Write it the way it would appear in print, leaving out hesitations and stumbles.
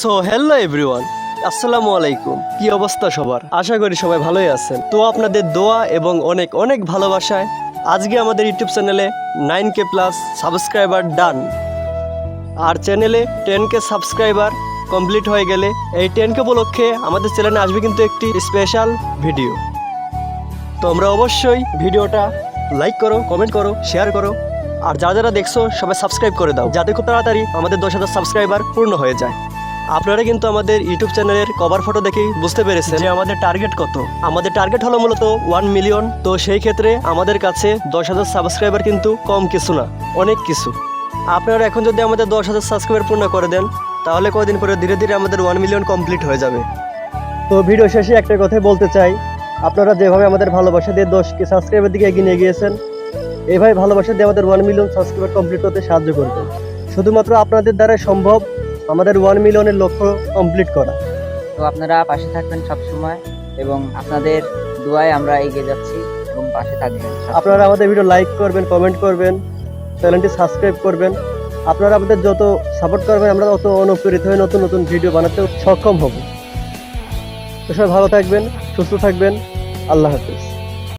So hello everyone, আসসালামু আলাইকুম। কি অবস্থা সবার? আশা করি সবাই ভালোই আছেন। তো আপনাদের দোয়া এবং অনেক অনেক ভালোবাসায় আজকে আমাদের ইউটিউব চ্যানেলে 9K প্লাস সাবস্ক্রাইবার ডান। আর চ্যানেলে 10K সাবস্ক্রাইবার কমপ্লিট হয়ে গেলে এই 10K উপলক্ষে আমাদের চ্যানেলে আসবে কিন্তু একটি স্পেশাল ভিডিও। তোমরা অবশ্যই ভিডিওটা লাইক করো, কমেন্ট করো, শেয়ার করো, আর যারা যারা দেখছো সবাই সাবস্ক্রাইব করে দাও, যাতে খুব তাড়াতাড়ি আমাদের 10,000 সাবস্ক্রাইবার পূর্ণ হয়ে যায়। আপনারা কিন্তু আমাদের ইউটিউব চ্যানেলের কভার ফটো দেখেই বুঝতে পেরেছেন যে আমাদের টার্গেট কত। আমাদের টার্গেট হলো মূলত 1 মিলিয়ন। তো সেই ক্ষেত্রে আমাদের কাছে 10,000 সাবস্ক্রাইবার কিন্তু কম কিছু না, অনেক কিছু। আপনারা এখন যদি আমাদের 10,000 সাবস্ক্রাইবার পূর্ণ করে দেন, তাহলে কয়েকদিন পরে ধীরে ধীরে আমাদের 1 মিলিয়ন কমপ্লিট হয়ে যাবে। তো ভিডিও শেষে একটা কথাই বলতে চাই, আপনারা যেভাবে আমাদের ভালোবাসা দিয়ে 10K সাবস্ক্রাইবার দিকে এগিয়ে নিয়ে গিয়েছেন, এইভাবে ভালোবাসা দিয়ে আমাদের 1 মিলিয়ন সাবস্ক্রাইবার কমপ্লিট করতে সাহায্য করবেন। শুধুমাত্র আপনাদের দ্বারা সম্ভব আমাদের 1 মিলিয়নের লক্ষ্য কমপ্লিট করা। তো আপনারা পাশে থাকবেন সব সময়, এবং আপনাদের দোয়ায় আমরা এগিয়ে যাচ্ছি এবং পাশে থাকবেন। আপনারা আমাদের ভিডিও লাইক করবেন, কমেন্ট করবেন, চ্যানেলটি সাবস্ক্রাইব করবেন। আপনারা আমাদের যত সাপোর্ট করবেন, আমরা তত অনুপ্রেরিত হয়ে নতুন নতুন ভিডিও বানাতে সক্ষম হব। তো সবাই ভালো থাকবেন, সুস্থ থাকবেন। আল্লাহ হাফিজ।